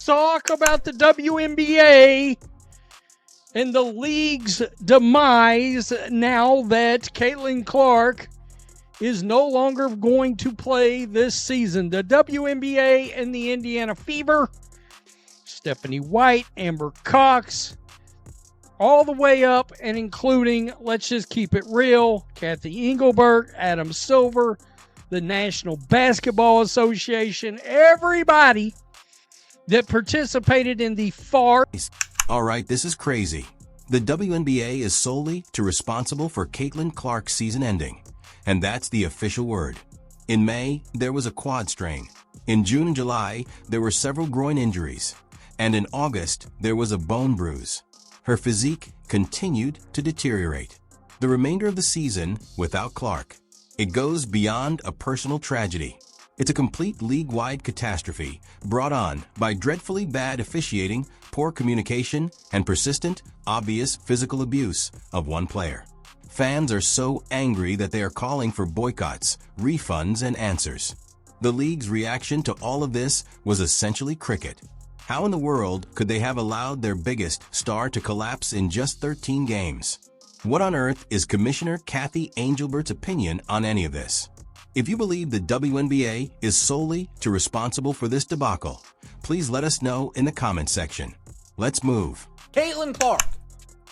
talk about the WNBA and the league's demise now that Caitlin Clark is no longer going to play this season. The WNBA and the Indiana Fever, Stephanie White, Amber Cox, all the way up and including, let's just keep it real, Kathy Engelbert, Adam Silver, the National Basketball Association, everybody that participated in the far... All right, this is crazy. The WNBA is solely responsible for Caitlin Clark's season ending, and that's the official word. In May, there was a quad strain. In June and July, there were several groin injuries. And in August, there was a bone bruise. Her physique continued to deteriorate. The remainder of the season without Clark. It goes beyond a personal tragedy. It's a complete league-wide catastrophe brought on by dreadfully bad officiating, poor communication, and persistent, obvious physical abuse of one player. Fans are so angry that they are calling for boycotts, refunds, and answers. The league's reaction to all of this was essentially cricket. How in the world could they have allowed their biggest star to collapse in just 13 games? What on earth is Commissioner Kathy Engelbert's opinion on any of this? If you believe the WNBA is solely responsible for this debacle, please let us know in the comments section. Let's move. Caitlin Clark,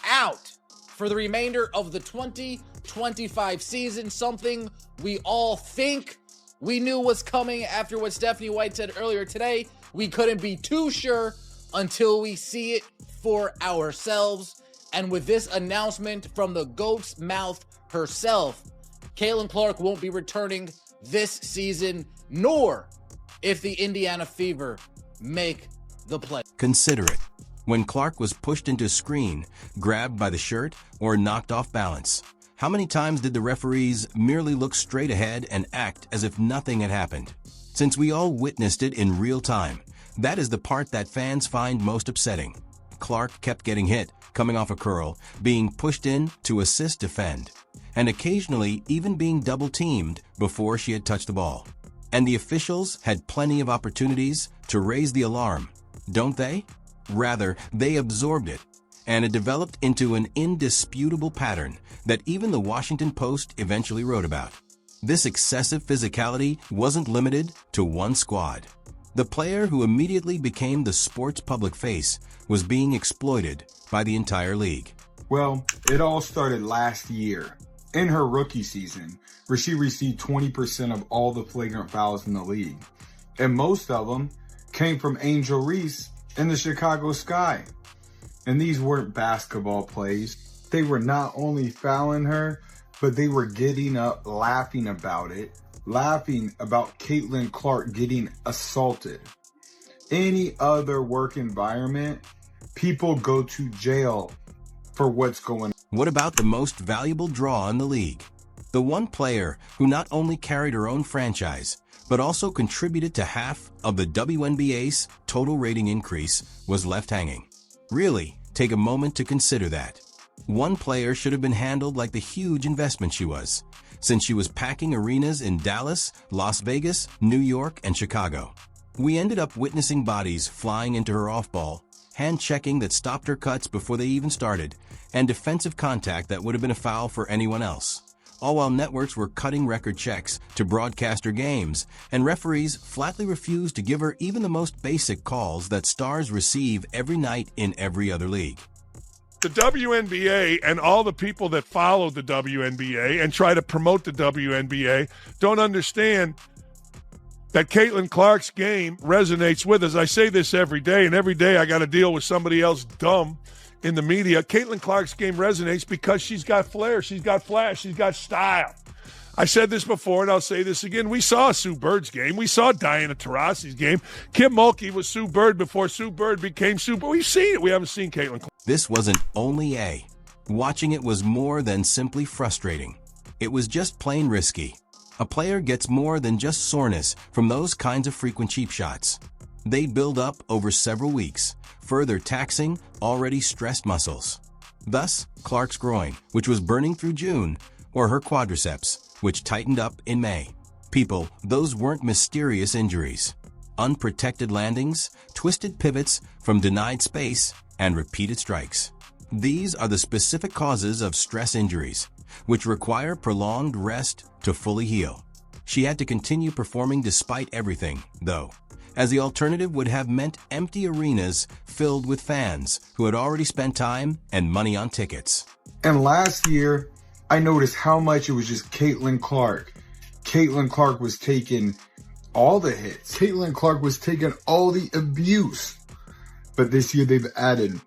out for the remainder of the 2025 season, something we all think we knew was coming after what Stephanie White said earlier today. We couldn't be too sure until we see it for ourselves. And with this announcement from the GOAT's mouth herself, Caitlin Clark won't be returning this season, nor if the Indiana Fever make the play. Consider it. When Clark was pushed into a screen, grabbed by the shirt, or knocked off balance, how many times did the referees merely look straight ahead and act as if nothing had happened? Since we all witnessed it in real time, that is the part that fans find most upsetting. Clark kept getting hit, coming off a curl, being pushed in to assist defend, and occasionally even being double-teamed before she had touched the ball. And the officials had plenty of opportunities to raise the alarm, don't they? Rather, they absorbed it, and it developed into an indisputable pattern that even the Washington Post eventually wrote about. This excessive physicality wasn't limited to one squad. The player who immediately became the sport's public face was being exploited by the entire league. Well, it all started last year, in her rookie season, where she received 20% of all the flagrant fouls in the league. And most of them came from Angel Reese in the Chicago Sky. And these weren't basketball plays. They were not only fouling her, but they were getting up, laughing about it, laughing about Caitlin Clark getting assaulted. Any other work environment, people go to jail for what's going on. What about the most valuable draw in the league? The one player who not only carried her own franchise, but also contributed to half of the WNBA's total rating increase was left hanging. Really, take a moment to consider that. One player should have been handled like the huge investment she was, since she was packing arenas in Dallas, Las Vegas, New York, and Chicago. We ended up witnessing bodies flying into her off-ball, hand-checking that stopped her cuts before they even started, and defensive contact that would have been a foul for anyone else. All while networks were cutting record checks to broadcast her games, and referees flatly refused to give her even the most basic calls that stars receive every night in every other league. The WNBA and all the people that follow the WNBA and try to promote the WNBA don't understand that Caitlin Clark's game resonates with us. I say this every day, and every day I got to deal with somebody else dumb in the media. Caitlin Clark's game resonates because she's got flair, she's got flash, she's got style. I said this before, and I'll say this again. We saw Sue Bird's game. We saw Diana Taurasi's game. Kim Mulkey was Sue Bird before Sue Bird became Sue Bird. We've seen it. We haven't seen Caitlin Clark. This wasn't only A. Watching it was more than simply frustrating. It was just plain risky. A player gets more than just soreness from those kinds of frequent cheap shots. They build up over several weeks, further taxing already stressed muscles. Thus, Clark's groin, which was burning through June, or her quadriceps, which tightened up in May. People, those weren't mysterious injuries. unprotected landings, twisted pivots from denied space, and repeated strikes. These are the specific causes of stress injuries, which require prolonged rest to fully heal. She had to continue performing despite everything, though, as the alternative would have meant empty arenas filled with fans who had already spent time and money on tickets. And last year, I noticed how much it was just Caitlin Clark. Caitlin Clark was taking all the hits. Caitlin Clark was taking all the abuse. But this year they've added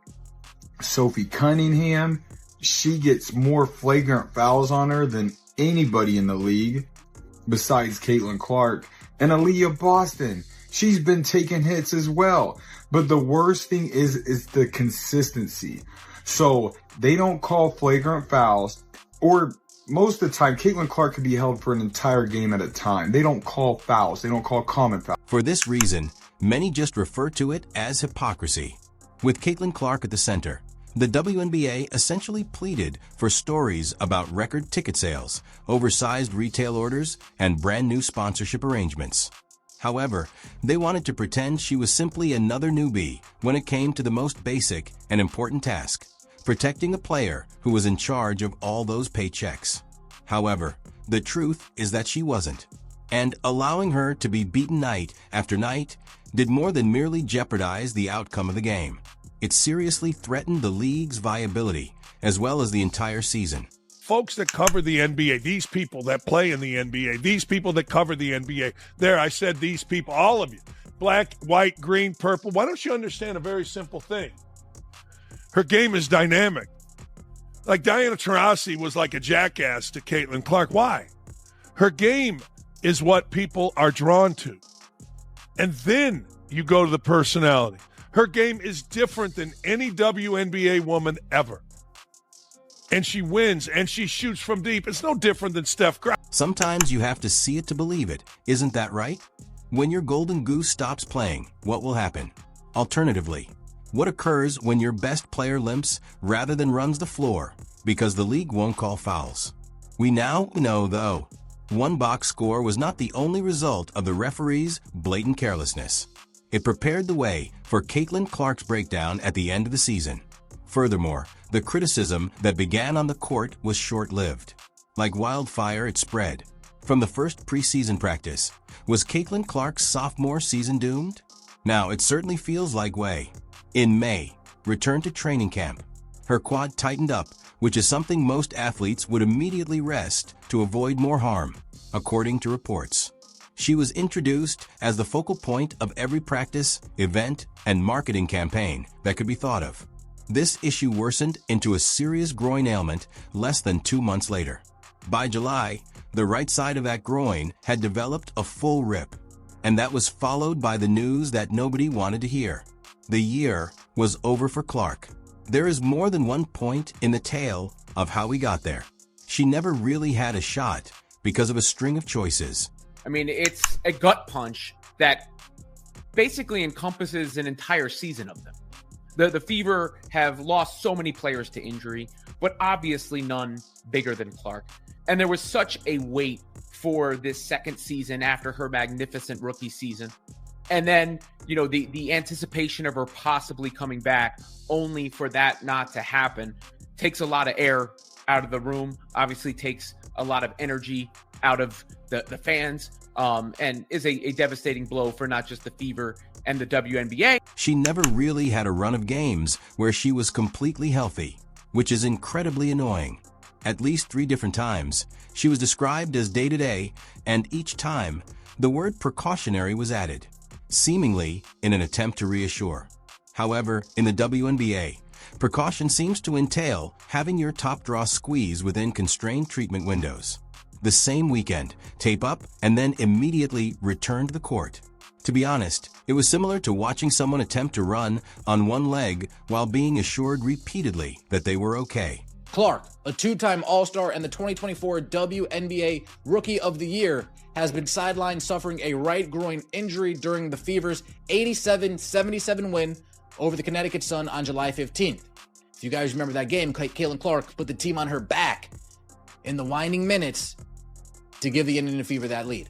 Sophie Cunningham. She gets more flagrant fouls on her than anybody in the league besides Caitlin Clark. And Aaliyah Boston, she's been taking hits as well. But the worst thing is the consistency. So they don't call flagrant fouls, or most of the time, Caitlin Clark could be held for an entire game at a time. They don't call fouls. They don't call common fouls. For this reason, many just refer to it as hypocrisy. With Caitlin Clark at the center, the WNBA essentially pleaded for stories about record ticket sales, oversized retail orders, and brand new sponsorship arrangements. However, they wanted to pretend she was simply another newbie when it came to the most basic and important task, protecting a player who was in charge of all those paychecks. However, the truth is that she wasn't. And allowing her to be beaten night after night did more than merely jeopardize the outcome of the game. It seriously threatened the league's viability, as well as the entire season. Folks that cover the NBA, these people that play in the NBA, these people that cover the NBA, there, I said these people, all of you, black, white, green, purple, why don't you understand a very simple thing? Her game is dynamic. Like Diana Taurasi was like a jackass to Caitlin Clark. Why? Her game is what people are drawn to. And then you go to the personality. Her game is different than any WNBA woman ever. And she wins, and she shoots from deep. It's no different than Steph Curry. Sometimes you have to see it to believe it. Isn't that right? When your golden goose stops playing, what will happen? Alternatively, what occurs when your best player limps rather than runs the floor because the league won't call fouls? We now know, though, one box score was not the only result of the referee's blatant carelessness. It prepared the way for Caitlin Clark's breakdown at the end of the season. Furthermore, the criticism that began on the court was short-lived. Like wildfire, it spread. From the first preseason practice, was Caitlin Clark's sophomore season doomed? Now, it certainly feels like way. In May, returned to training camp. Her quad tightened up, which is something most athletes would immediately rest to avoid more harm, according to reports. She was introduced as the focal point of every practice, event, and marketing campaign that could be thought of. This issue worsened into a serious groin ailment less than 2 months later. By July, the right side of that groin had developed a full rip, and that was followed by the news that nobody wanted to hear. The year was over for Clark. There is more than one point in the tale of how we got there. She never really had a shot because of a string of choices. I mean, it's a gut punch that basically encompasses an entire season of them. The Fever have lost so many players to injury, but obviously none bigger than Clark. And there was such a wait for this second season after her magnificent rookie season. And then, you know, the anticipation of her possibly coming back, only for that not to happen, takes a lot of air out of the room, obviously takes a lot of energy out of the fans, and is a devastating blow for not just the Fever and the WNBA. She never really had a run of games where she was completely healthy, which is incredibly annoying. At least 3 different times, she was described as day-to-day, and each time, the word precautionary was added, seemingly in an attempt to reassure. However, in the WNBA, precaution seems to entail having your top draw squeeze within constrained treatment windows. The same weekend, tape up, and then immediately return to the court. To be honest, it was similar to watching someone attempt to run on one leg while being assured repeatedly that they were okay. Clark, a 2-time All-Star and the 2024 WNBA Rookie of the Year, has been sidelined suffering a right groin injury during the Fever's 87-77 win over the Connecticut Sun on July 15th. If you guys remember that game, Caitlin Clark put the team on her back in the winding minutes to give the Indiana Fever that lead.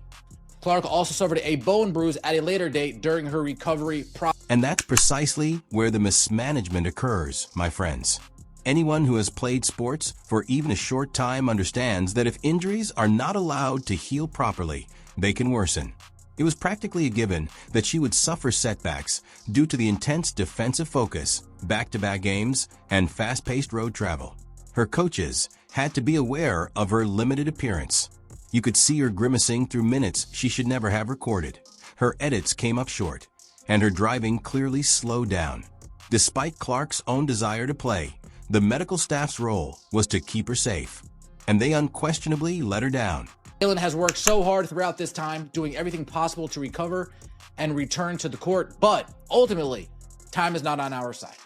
Clark also suffered a bone bruise at a later date during her recovery process. And that's precisely where the mismanagement occurs, my friends. Anyone who has played sports for even a short time understands that if injuries are not allowed to heal properly, they can worsen. It was practically a given that she would suffer setbacks due to the intense defensive focus, back-to-back games, and fast-paced road travel. Her coaches had to be aware of her limited appearance. You could see her grimacing through minutes she should never have recorded. Her edits came up short, and her driving clearly slowed down. Despite Clark's own desire to play, the medical staff's role was to keep her safe, and they unquestionably let her down. Kaitlyn has worked so hard throughout this time, doing everything possible to recover and return to the court, but ultimately, time is not on our side,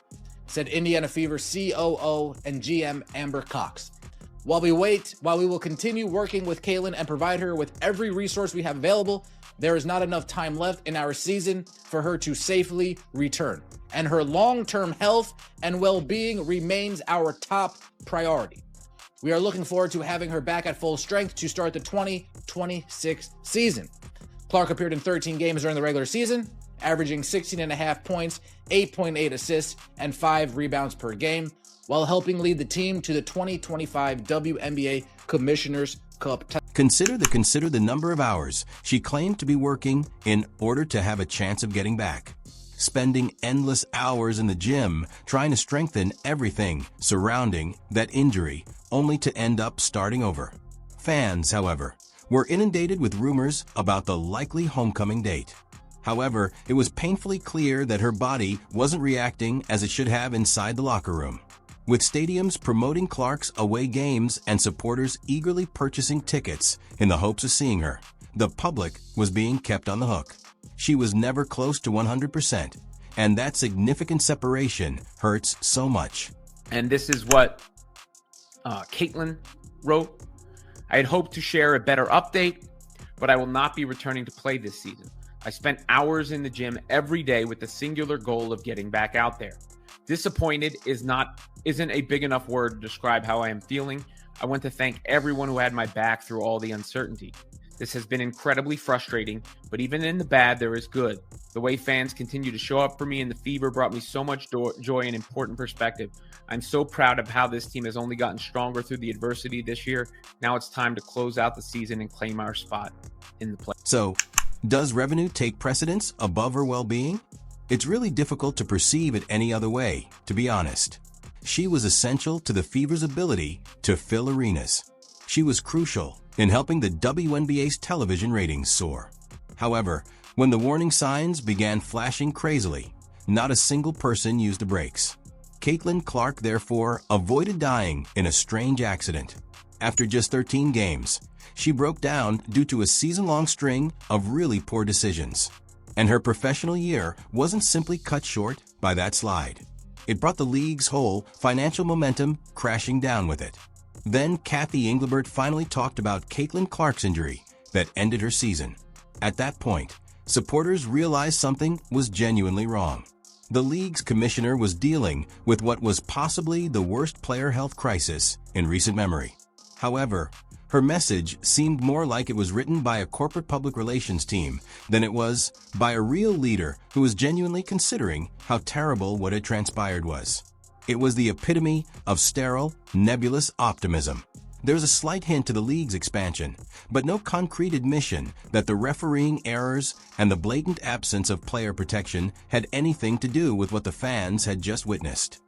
said Indiana Fever COO and GM Amber Cox. While we will continue working with Kaitlyn and provide her with every resource we have available, there is not enough time left in our season for her to safely return, and her long-term health and well-being remains our top priority. We are looking forward to having her back at full strength to start the 2026 season. Clark appeared in 13 games during the regular season, averaging 16.5 points, 8.8 assists, and 5 rebounds per game, while helping lead the team to the 2025 WNBA Commissioner's Cup. Consider the number of hours she claimed to be working in order to have a chance of getting back. Spending endless hours in the gym trying to strengthen everything surrounding that injury, only to end up starting over. Fans, however, were inundated with rumors about the likely homecoming date. However, it was painfully clear that her body wasn't reacting as it should have inside the locker room. With stadiums promoting Clark's away games and supporters eagerly purchasing tickets in the hopes of seeing her, the public was being kept on the hook. She was never close to 100%, and that significant separation hurts so much. And this is what Kaitlyn wrote. I had hoped to share a better update, but I will not be returning to play this season. I spent hours in the gym every day with the singular goal of getting back out there. Disappointed isn't a big enough word to describe how I am feeling. I want to thank everyone who had my back through all the uncertainty. This has been incredibly frustrating, but even in the bad, there is good. The way fans continue to show up for me in the Fever brought me so much joy and important perspective. I'm so proud of how this team has only gotten stronger through the adversity this year. Now it's time to close out the season and claim our spot in the play. So, does revenue take precedence above her well-being? It's really difficult to perceive it any other way, to be honest. She was essential to the Fever's ability to fill arenas. She was crucial in helping the WNBA's television ratings soar. However, when the warning signs began flashing crazily, not a single person used the brakes. Kaitlyn Clark, therefore, avoided dying in a strange accident. After just 13 games, she broke down due to a season-long string of really poor decisions. And her professional year wasn't simply cut short by that slide. It brought the league's whole financial momentum crashing down with it. Then Kathy Engelbert finally talked about Kaitlyn Clark's injury that ended her season. At that point, supporters realized something was genuinely wrong. The league's commissioner was dealing with what was possibly the worst player health crisis in recent memory. However, her message seemed more like it was written by a corporate public relations team than it was by a real leader who was genuinely considering how terrible what had transpired was. It was the epitome of sterile, nebulous optimism. There's a slight hint to the league's expansion, but no concrete admission that the refereeing errors and the blatant absence of player protection had anything to do with what the fans had just witnessed.